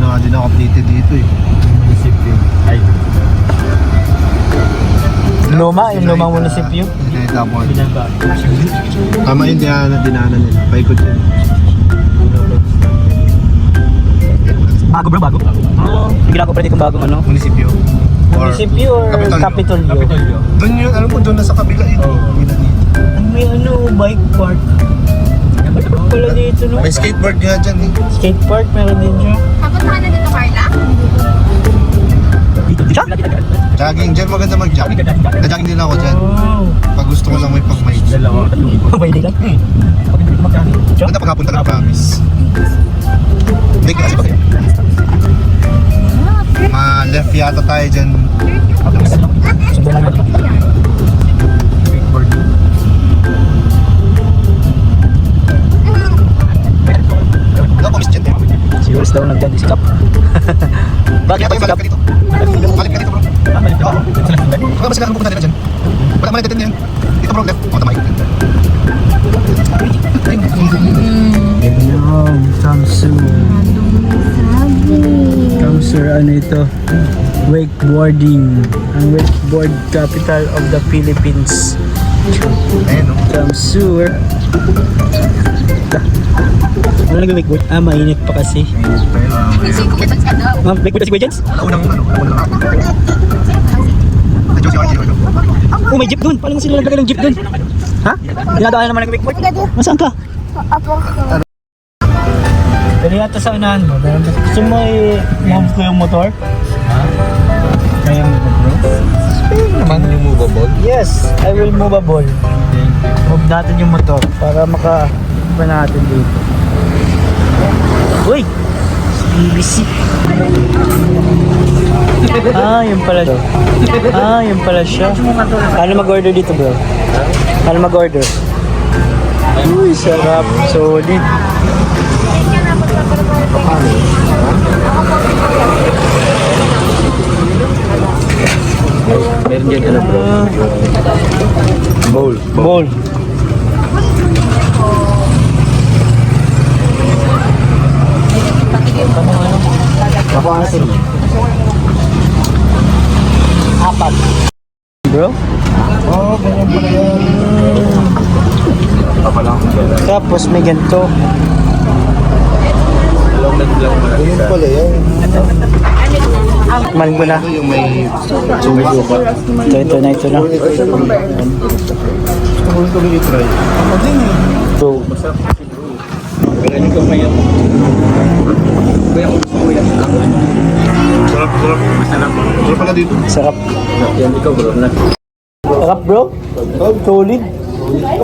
na nga din na-updated dito eh. Munisipyo. Ay. Luma, yung lumang munisipyo. Pinahita po. Binaga. Tama yun, dinaanan nila. Paikot yun. Bago bro, bago. Hindi ko pwede kung bagong ano. Munisipyo. Munisipyo or Kapitolyo? Kapitolyo. Doon yun, alam ko doon na sa kabila yun. May ano, bike park. Wala dito no? May skateboard nga dyan eh. Skate park, meron din siya. Papuntahan na dito, Carla? Siya? Jogging dyan, maganda mag-jogging. Na-jogging din ako dyan. Wow. Pag gusto ko lang may pang-may. Dalawa. Pwede lang. Maganda paghapon talaga, promise. Hindi ka kasi ba kayo? Ma-left yata tayo dyan. Wala ko miss dyan. Siguro daw nagdandi si Kap. Bakit Kaya si tayo Kap? balik ka dito bro. Oo. Baka mas kailangan pupunta nila dyan. Wala man natin yan. Dito bro, left. O, tamay. Kamsur, ano ito? Wakeboarding. Ang wakeboard capital of the Philippines. Ayun no. Kamsur. Ano nag-wakeboard? Ah, mainit pa kasi. Kasi kumitas ka daw. Ma'am, wakeboard na si Kuya Jens? Unang ako. Medyo si RJ ano. Oh, may jeep dun. Paano sila naglagay ng jeep dun? Ha? Dinadaan naman nag-wakeboard? Masaan ka? Dali yata sa unahan mo. Gusto mo i-move ko yung motor? Ha? Kaya mo ba bro? Naman yung movable. Yes, I will move a ball. Thank you. Move natin yung motor para maka-iba natin dito. Uy! BBC. Ah, yun pala siya. Ah, yun pala siya. Paano mag-order dito bro? Paano mag-order? Uy, sarap. Solid. Meron dyan ano bro? Bowl. Bowl. Ako ang asin. Apat. Bro? Oo, ganyan pala yan. Papalang. Tapos may ganito. Ganyan pala yan. Man ko na. Ito yung may sumusuka. Ito na. Gusto ko rin i-try. Ako din eh. Ito. Ganyan ko may ano. Kaya ko gusto ko yan. Sarap. Masarap. Sarap pala dito. Sarap. Yan ikaw bro. Sarap bro. Solid.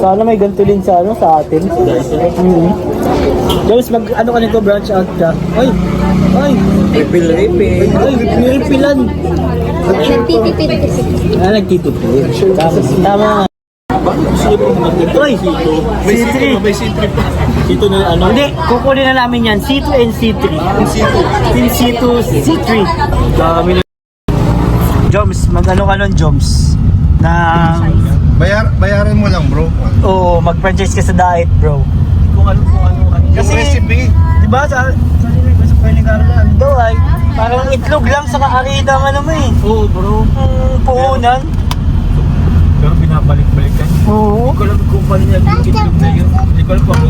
Sana may ganito din sa ano sa atin. James, ano ka nito branch out ka? Ay! Refill. Ay, refilan. Nagtitipid kasi. Ah, nagtitipid. Tama. Uy! C3. May C3 pa. C2 na ano? Hindi, kukunin na namin yan. C2 and C3. Team C2, C3. Dami na. Joms, mag-ano ka nun, Joms? Bayaran mo lang bro. Oo, mag-franchise ka sa diet, bro. Kung ano. Kasi recipe. Di ba sa Pwede Carla, ano daw ay parang itlog lang sa kaarita ng ano mo eh. Oo bro. Puhunan. Pero binabalik-balik ka. Oo. Hindi ko alam kung paano niya yung itlog na yun. Hindi ko alam kung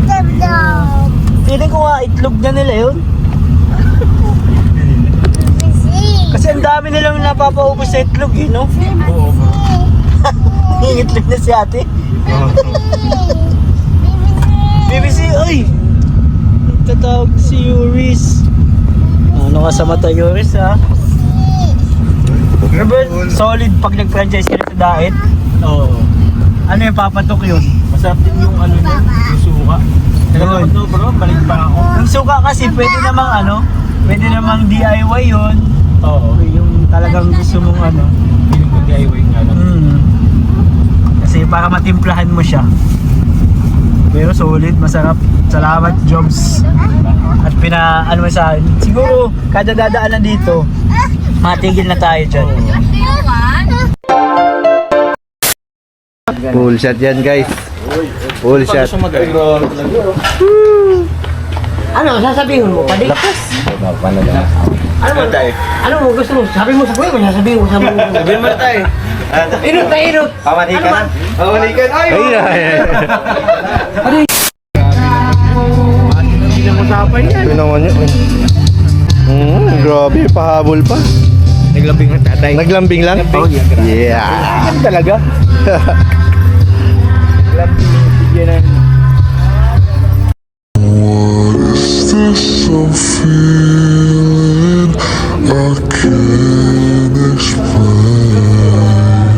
Feeling ko nga itlog na nila yun. Kasi ang dami nilang napapaubos sa itlog eh, no? Oo bro. Yung itlog na si ate. BBC, oy! Tatawag si Yuris. Ano ka sa mata, Yuris, ha? Robert, solid pag nag-franchise ka na sa diet. Oo. Ano yung papatok yun? Masarap din yung ano niya. Yung suka. Nagkakot no bro. Balik pa ako. Yung suka kasi pwede namang ano, pwede namang DIY yun. Oo. Yung talagang gusto mong ano. Feeling ko DIY nga lang. Kasi para matimplahan mo siya. Pero solid, masarap. Salamat, Jobs. At ano mo sa akin. Siguro, kada dadaanan dito, matigil na tayo dyan. Full shot yan guys. Full shot. Ano, sasabihin mo, padi? Paano na? Ano mo gusto mo? Sabi mo sa kuya mo, sasabihin mo sa mo. Sabihin mo na tayo. Irot na irot. Pamani ka na? Pamani ka na? Yun naman yun. Grabe, pahabol pa. Naglambing ng tatay. Naglambing lang? Yeah. Yan talaga. Naglambing. Bigyan ng... This I'm feeling I can't explain.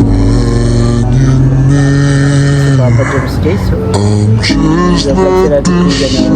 When you need, Papa Jobs case. I'm just Dapat sila like bibigyan this ng